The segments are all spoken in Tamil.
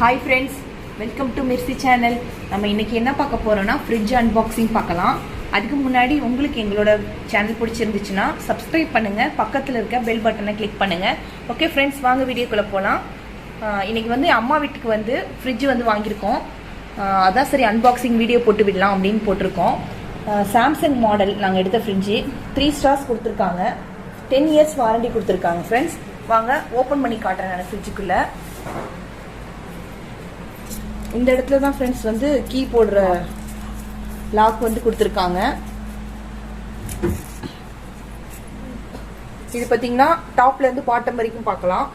Hi friends, welcome to mirshi channel. நம்ம இன்னைக்கு என்ன பார்க்க போறோம்னா fridge unboxing பார்க்கலாம். அதுக்கு முன்னாடி உங்களுக்கு எங்களோட சேனல் பிடிச்சிருந்துச்சுனா subscribe பண்ணுங்க, பக்கத்துல இருக்க bell பட்டனை click பண்ணுங்க. ஓகே फ्रेंड्स, வாங்க வீடியோக்குள்ள போலாம். இன்னைக்கு வந்து அம்மா வீட்டுக்கு வந்து fridge வந்து வாங்கியிருக்கோம். அதான் சரி unboxing வீடியோ போட்டு விடலாம் அப்படினு போட்டுருக்கோம். Samsung மாடல் நாங்க எடுத்த fridge 3 stars கொடுத்திருக்காங்க. 10 years வாரண்டி கொடுத்திருக்காங்க फ्रेंड्स. வாங்க ஓபன் பண்ணி காட்டுறேன் நான் fridge-குள்ள. இந்த இடத்துல தான் फ्रेंड्स வந்து கீ போடுற லாக் வந்து கொடுத்திருக்காங்க. இது பாத்தீங்கன்னா டாப்ல இருந்து பாட்டம் வரைக்கும் பார்க்கலாம்.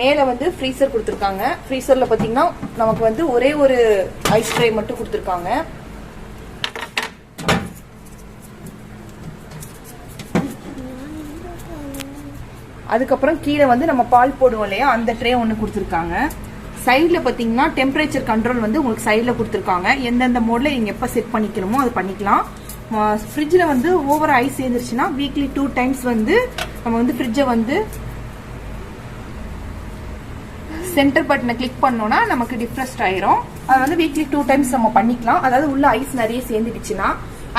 மேல வந்து ஃப்ரீசர் கொடுத்திருக்காங்க. ஃப்ரீசர்ல பாத்தீங்கன்னா நமக்கு வந்து ஒரே ஒரு ஐஸ் ட்ரே மட்டும் கொடுத்திருக்காங்க. அதுக்கப்புறம் கீழே வந்து நம்ம பால் போடுவோம் இல்லையா, அந்த ட்ரே ஒன்று கொடுத்திருக்காங்க. சைட்ல பாத்தீங்கன்னா டெம்பரேச்சர் கண்ட்ரோல் வந்து உங்களுக்கு சைட்ல கொடுத்திருக்காங்க. எந்தெந்த மோட்ல நீங்க எப்ப செட் பண்ணிக்கணுமோ அது பண்ணிக்கலாம். ஃப்ரிட்ஜ்ல வந்து ஓவர் ஐஸ் சேர்ந்துருச்சுன்னா வீக்லி 2 டைம்ஸ் வந்து நம்ம வந்து ஃப்ரிட்ஜை வந்து சென்டர் பட்டனை கிளிக் பண்ணோம்னா நமக்கு டிஃப்ரெஸ்ட் ஆயிரும். அது வந்து வீக்லி 2 டைம்ஸ் நம்ம பண்ணிக்கலாம். அதாவது உள்ள ஐஸ் நிறைய சேர்ந்துடுச்சுன்னா.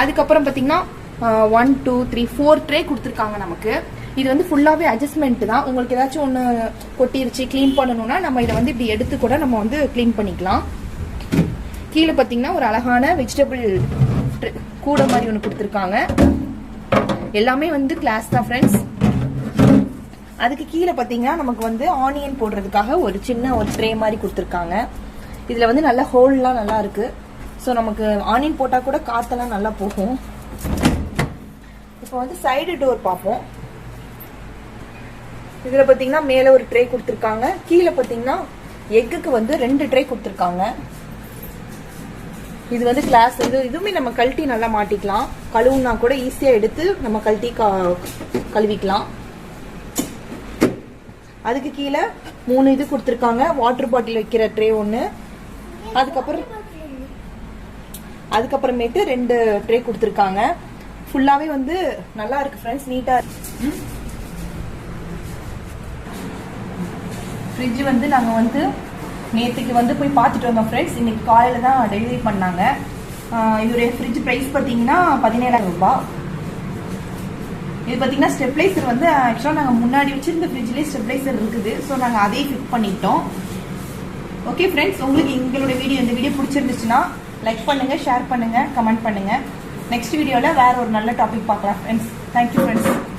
அதுக்கப்புறம் பாத்தீங்கன்னா 1 2 3 4 ட்ரே கொடுத்திருக்காங்க நமக்கு. இது வந்து ஃபுல்லாவே அட்ஜஸ்ட்மெண்ட் தான். உங்களுக்கு ஏதாச்சும் ஒன்று கொட்டிருச்சு க்ளீன் பண்ணணும்னா நம்ம இதை வந்து இப்படி எடுத்து கூட நம்ம வந்து க்ளீன் பண்ணிக்கலாம். கீழே பார்த்தீங்கன்னா ஒரு அழகான வெஜிடபிள் கூட மாதிரி ஒன்று கொடுத்துருக்காங்க. எல்லாமே வந்து கிளாஸ் தான் ஃப்ரெண்ட்ஸ். அதுக்கு கீழே பார்த்தீங்கன்னா நமக்கு வந்து ஆனியன் போடுறதுக்காக ஒரு சின்ன ஒரு ட்ரே மாதிரி கொடுத்துருக்காங்க. இதில் வந்து நல்ல ஹோல்லாம் நல்லா இருக்கு. ஸோ நமக்கு ஆனியன் போட்டால் கூட காற்றெல்லாம் நல்லா போகும். இப்போ வந்து சைடு டோர் பார்ப்போம். இதுல பாத்தீங்கன்னா மேல ஒரு ட்ரே கொடுத்திருக்காங்க. கீழே பாத்தீங்கன்னா எக்குக்கு வந்து 2 ட்ரே கொடுத்திருக்காங்க. இது வந்து கிளாஸ் வந்து இதுவுமே நம்ம கழட்டி நல்லா மாட்டிக்கலாம். கழுவுனா கூட ஈஸியா எடுத்து நம்ம கழட்டி கழுவிக்கலாம். அதுக்கு கீழே 3 இது கொடுத்திருக்காங்க. வாட்டர் பாட்டில் வைக்கிற ட்ரே ஒன்று, அதுக்கப்புறமேட்டு 2 ட்ரே கொடுத்திருக்காங்க. ஃபுல்லாவே வந்து நல்லா இருக்கு ஃப்ரெண்ட்ஸ், நீட்டா. ஃப்ரிட்ஜ் வந்து நாங்கள் வந்து நேற்றுக்கு வந்து போய் பார்த்துட்டு வந்தோம் ஃப்ரெண்ட்ஸ். இன்னைக்கு காலையில் தான் டெலிவரி பண்ணாங்க. இதோடைய ஃப்ரிட்ஜ் ப்ரைஸ் பார்த்தீங்கன்னா 17,000 ரூபாய். இது பார்த்தீங்கன்னா ஸ்டெப்லைசர் வந்து ஆக்சுவலாக நாங்கள் முன்னாடி வச்சிருந்த ஃப்ரிட்ஜ்லேயே ஸ்டெப்லைசர் இருக்குது. ஸோ நாங்கள் அதையே ஃபிட் பண்ணிட்டோம். ஓகே ஃப்ரெண்ட்ஸ், உங்களுக்கு எங்களுடைய இந்த வீடியோ பிடிச்சிருந்துச்சுன்னா லைக் பண்ணுங்க, ஷேர் பண்ணுங்க, கமெண்ட் பண்ணுங்க. நெக்ஸ்ட் வீடியோவில் வேற ஒரு நல்ல டாபிக் பார்க்கலாம் ஃப்ரெண்ட்ஸ். Thank you friends.